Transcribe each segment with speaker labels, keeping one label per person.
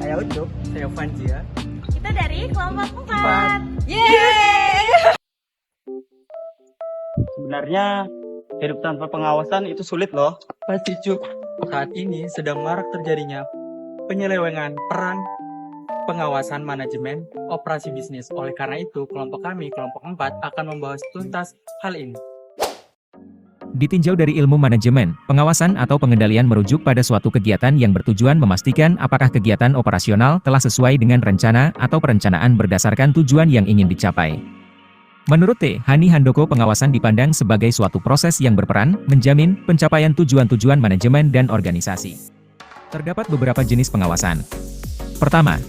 Speaker 1: Saya Ucup.
Speaker 2: Saya Fanjia.
Speaker 3: Kita dari kelompok 4.
Speaker 1: Empat.
Speaker 3: Yeay!
Speaker 1: Sebenarnya hidup tanpa pengawasan itu sulit loh.
Speaker 2: Pasti Cuk, saat ini sedang marak terjadinya penyelewengan peran pengawasan manajemen operasi bisnis. Oleh karena itu, kelompok kami, kelompok 4, akan membahas tuntas hal ini.
Speaker 4: Ditinjau dari ilmu manajemen, pengawasan atau pengendalian merujuk pada suatu kegiatan yang bertujuan memastikan apakah kegiatan operasional telah sesuai dengan rencana atau perencanaan berdasarkan tujuan yang ingin dicapai. Menurut T. Hani Handoko, pengawasan dipandang sebagai suatu proses yang berperan menjamin pencapaian tujuan-tujuan manajemen dan organisasi. Terdapat beberapa jenis pengawasan. Pertama,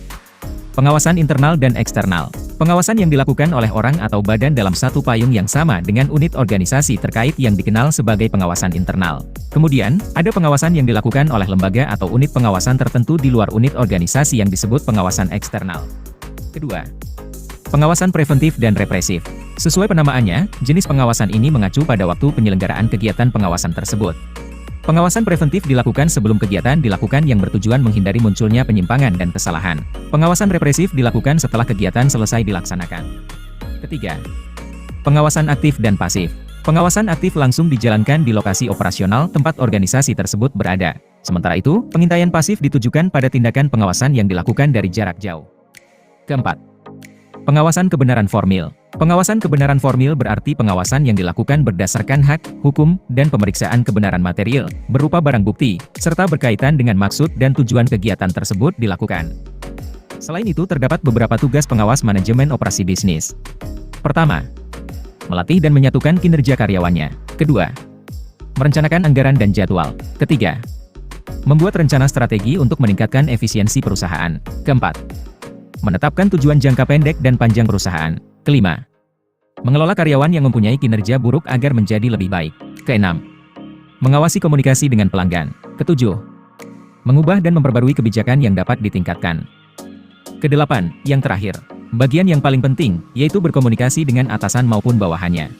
Speaker 4: pengawasan internal dan eksternal. Pengawasan yang dilakukan oleh orang atau badan dalam satu payung yang sama dengan unit organisasi terkait yang dikenal sebagai pengawasan internal. Kemudian, ada pengawasan yang dilakukan oleh lembaga atau unit pengawasan tertentu di luar unit organisasi yang disebut pengawasan eksternal. Kedua, pengawasan preventif dan represif. Sesuai penamaannya, jenis pengawasan ini mengacu pada waktu penyelenggaraan kegiatan pengawasan tersebut. Pengawasan preventif dilakukan sebelum kegiatan dilakukan yang bertujuan menghindari munculnya penyimpangan dan kesalahan. Pengawasan represif dilakukan setelah kegiatan selesai dilaksanakan. Ketiga, pengawasan aktif dan pasif. Pengawasan aktif langsung dijalankan di lokasi operasional tempat organisasi tersebut berada. Sementara itu, pengintaian pasif ditujukan pada tindakan pengawasan yang dilakukan dari jarak jauh. Keempat, pengawasan kebenaran formil. Pengawasan kebenaran formil berarti pengawasan yang dilakukan berdasarkan hak, hukum, dan pemeriksaan kebenaran material, berupa barang bukti, serta berkaitan dengan maksud dan tujuan kegiatan tersebut dilakukan. Selain itu, terdapat beberapa tugas pengawas manajemen operasi bisnis. Pertama, melatih dan menyatukan kinerja karyawannya. Kedua, merencanakan anggaran dan jadwal. Ketiga, membuat rencana strategi untuk meningkatkan efisiensi perusahaan. Keempat, menetapkan tujuan jangka pendek dan panjang perusahaan. Kelima, mengelola karyawan yang mempunyai kinerja buruk agar menjadi lebih baik. Keenam, mengawasi komunikasi dengan pelanggan. Ketujuh, mengubah dan memperbarui kebijakan yang dapat ditingkatkan. Kedelapan, yang terakhir, bagian yang paling penting, yaitu berkomunikasi dengan atasan maupun bawahannya.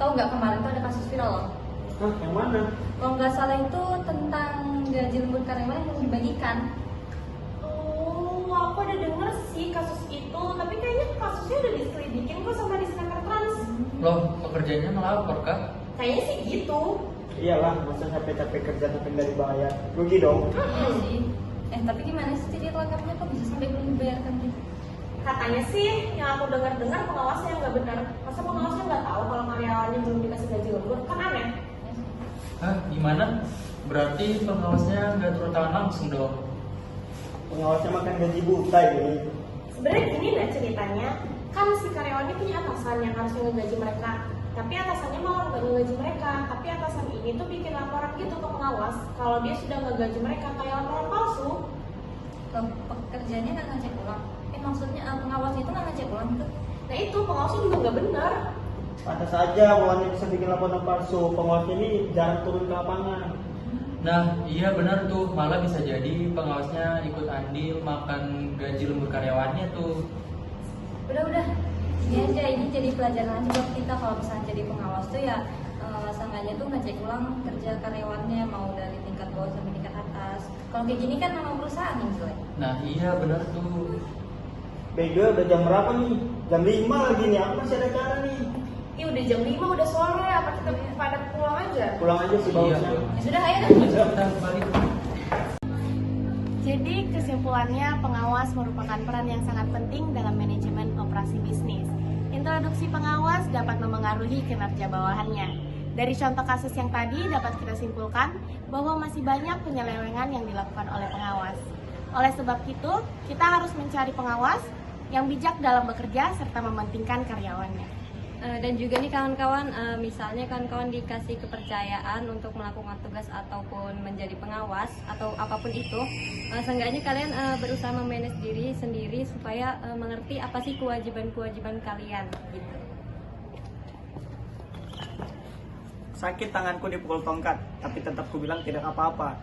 Speaker 3: Tahu nggak kemarin tuh ada kasus viral loh?
Speaker 1: Hah, yang mana?
Speaker 3: Kalau nggak salah itu tentang gaji lembur karyawan yang dibagikan.
Speaker 5: Oh, aku ada denger sih kasus itu, tapi kayaknya kasusnya udah diselidikin kok sama di Snaker Trans.
Speaker 2: Loh, pekerjaannya melapor kah?
Speaker 5: Kayaknya sih gitu.
Speaker 1: Iyalah, masa capek-capek kerja tapi nggak dibayar. Rugi dong.
Speaker 3: Iya sih. Tapi gimana sih cerita lengkapnya kok bisa sampai belum dibayarkan gitu?
Speaker 5: Katanya sih yang aku dengar pengawasnya yang nggak benar. Masa pengawasnya nggak tahu kalau karyawannya belum dikasih gaji lembur? Kan aneh.
Speaker 2: Hah, gimana? Berarti pengawasnya nggak turun tangan langsung dong?
Speaker 1: Pengawasnya makan gaji buta ini.
Speaker 5: Sebenarnya gini lah ceritanya, kan si karyawannya punya atasan yang harus ngegaji mereka. Tapi atasannya malah nggak ngegaji mereka. Tapi atasan ini tuh bikin laporan gitu ke pengawas kalau dia sudah ngegaji mereka, kayak laporan palsu.
Speaker 3: Loh, pekerjaannya nggak ngecek ulang? Maksudnya pengawas itu nggak ngecek ulang gitu?
Speaker 5: Nah itu pengawasnya juga nggak benar.
Speaker 1: Pantas saja bawahannya bisa bikin laporan palsu. Pengawasnya ini jarang turun ke lapangan.
Speaker 2: Nah, iya benar tuh. Malah bisa jadi pengawasnya ikut andil makan gaji lembur karyawannya tuh.
Speaker 3: Udah. Ini aja, ini jadi pelajaran aja buat kita kalau misalnya jadi pengawas tuh ya seenggaknya tuh ngecek ulang kerja karyawannya mau dari tingkat bawah sampai tingkat atas. Kalau kayak gini kan memang perusahaan yang jelek.
Speaker 2: Nah, iya benar tuh.
Speaker 1: Bego, udah jam berapa nih? Jam 5 lagi nih, aku masih ada cara nih.
Speaker 5: Ih udah jam 5 udah sore, apa kita pada pulang aja?
Speaker 1: Pulang aja sih
Speaker 2: Iya,
Speaker 1: bagusnya.
Speaker 2: tuh.
Speaker 3: Ya sudah, ayo dah.
Speaker 2: Ayo kita balik.
Speaker 6: Jadi kesimpulannya pengawas merupakan peran yang sangat penting dalam manajemen operasi bisnis. Introduksi pengawas dapat memengaruhi kinerja bawahannya. Dari contoh kasus yang tadi dapat kita simpulkan bahwa masih banyak penyelewengan yang dilakukan oleh pengawas. Oleh sebab itu, kita harus mencari pengawas yang bijak dalam bekerja serta mementingkan karyawannya.
Speaker 7: Dan juga nih kawan-kawan, misalnya kawan-kawan dikasih kepercayaan untuk melakukan tugas ataupun menjadi pengawas atau apapun itu, seenggaknya kalian berusaha memanage diri sendiri supaya mengerti apa sih kewajiban-kewajiban kalian gitu.
Speaker 1: Sakit tanganku dipukul tongkat, tapi tetap ku bilang tidak apa-apa.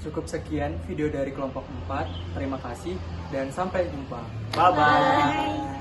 Speaker 2: Cukup sekian video dari kelompok 4. Terima kasih dan sampai jumpa.
Speaker 1: Bye-bye.